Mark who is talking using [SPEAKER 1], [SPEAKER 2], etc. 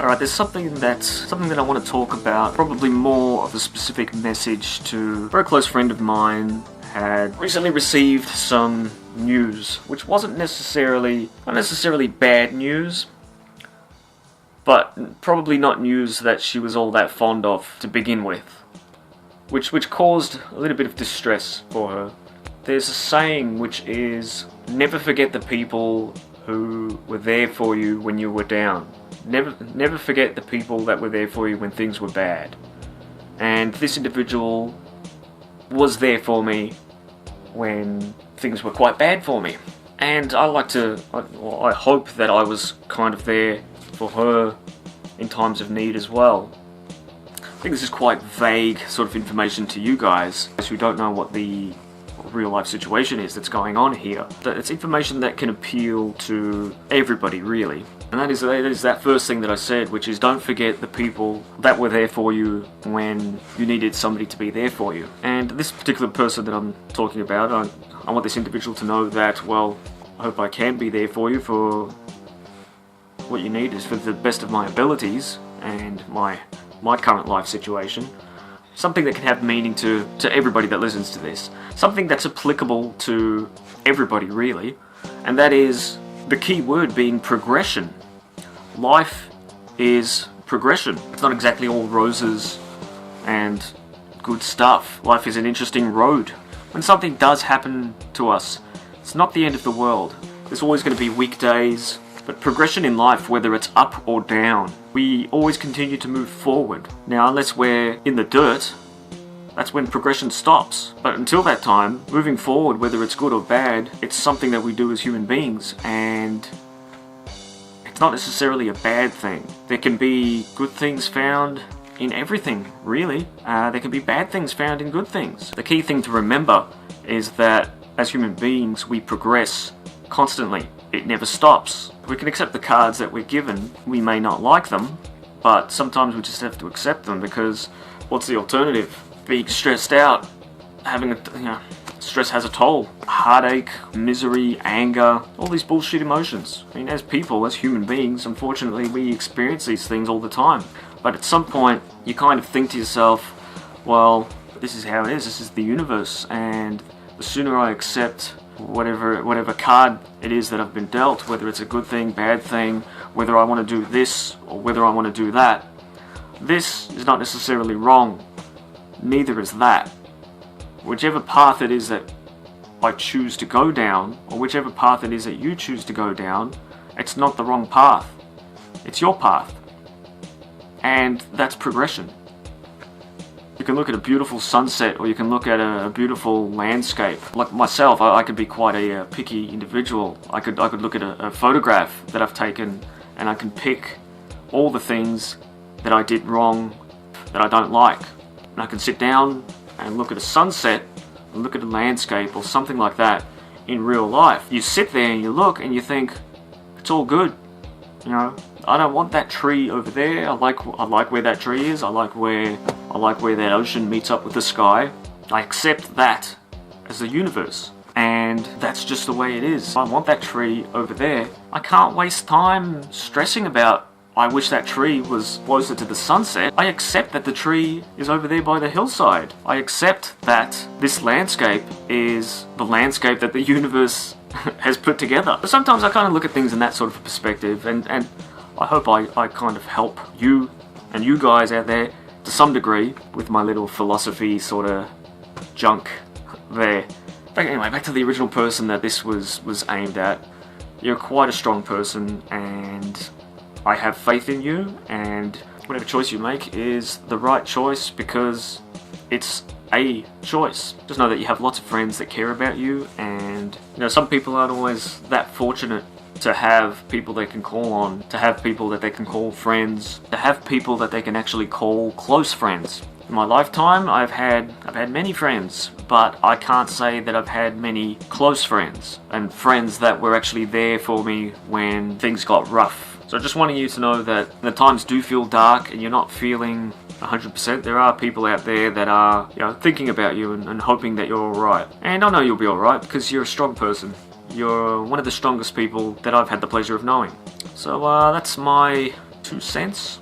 [SPEAKER 1] Alright, there's something that I want to talk about, probably more of a specific message to a very close friend of mine. Had recently received some news, which wasn't necessarily, not necessarily bad news, but probably not news that she was all that fond of to begin with, which caused a little bit of distress for her. There's a saying which is, never forget the people who were there for you when you were down. Never forget the people that were there for you when things were bad. And this individual was there for me when things were quite bad for me. And I hope that I was kind of there for her in times of need as well. I think this is quite vague sort of information to you guys who don't know what the real life situation is that's going on here. It's information that can appeal to everybody, really. And that is that first thing that I said, which is don't forget the people that were there for you when you needed somebody to be there for you. And this particular person that I'm talking about, I want this individual to know that, well, I hope I can be there for you for what you need is for the best of my abilities and my current life situation. Something that can have meaning to everybody that listens to this. Something that's applicable to everybody, really. And that is the key word being progression. Life is progression. It's not exactly all roses and good stuff. Life is an interesting road. When something does happen to us, it's not the end of the world. There's always going to be weak days, but progression in life, whether it's up or down, we always continue to move forward. Now, unless we're in the dirt, that's when progression stops. But until that time, moving forward, whether it's good or bad, it's something that we do as human beings, and it's not necessarily a bad thing. There can be good things found in everything, really. There can be bad things found in good things. The key thing to remember is that as human beings, we progress constantly. It never stops. We can accept the cards that we're given. We may not like them, but sometimes we just have to accept them, because what's the alternative? Being stressed out, stress has a toll. Heartache, misery, anger, all these bullshit emotions. I mean, as people, as human beings, unfortunately, we experience these things all the time. But at some point, you kind of think to yourself, well, this is how it is, this is the universe, and the sooner I accept whatever card it is that I've been dealt, whether it's a good thing, bad thing, whether I want to do this or whether I want to do that, this is not necessarily wrong. Neither is that. Whichever path it is that I choose to go down, or whichever path it is that you choose to go down, it's not the wrong path. It's your path. And that's progression. You can look at a beautiful sunset, or you can look at a beautiful landscape. Like myself, I could be quite a picky individual. I could look at a photograph that I've taken, and I can pick all the things that I did wrong, that I don't like. And I can sit down and look at a sunset, and look at a landscape, or something like that in real life. You sit there and you look and you think, it's all good. You know, I don't want that tree over there. I like where that tree is. I like where that ocean meets up with the sky. I accept that as the universe, and that's just the way it is. I want that tree over there. I can't waste time stressing about, I wish that tree was closer to the sunset. I accept that the tree is over there by the hillside. I accept that this landscape is the landscape that the universe has put together. But sometimes I kind of look at things in that sort of perspective, and I hope I kind of help you and you guys out there to some degree with my little philosophy sort of junk there. But anyway, back to the original person that this was aimed at. You're quite a strong person, and I have faith in you, and whatever choice you make is the right choice, because it's a choice. Just know that you have lots of friends that care about you, and some people aren't always that fortunate to have people they can call on, to have people that they can call friends, to have people that they can actually call close friends. In my lifetime, I've had many friends, but I can't say that I've had many close friends, and friends that were actually there for me when things got rough. So just wanting you to know that the times do feel dark and you're not feeling 100%, there are people out there that are thinking about you and hoping that you're alright. And I know you'll be alright, because you're a strong person. You're one of the strongest people that I've had the pleasure of knowing. So that's my 2 cents.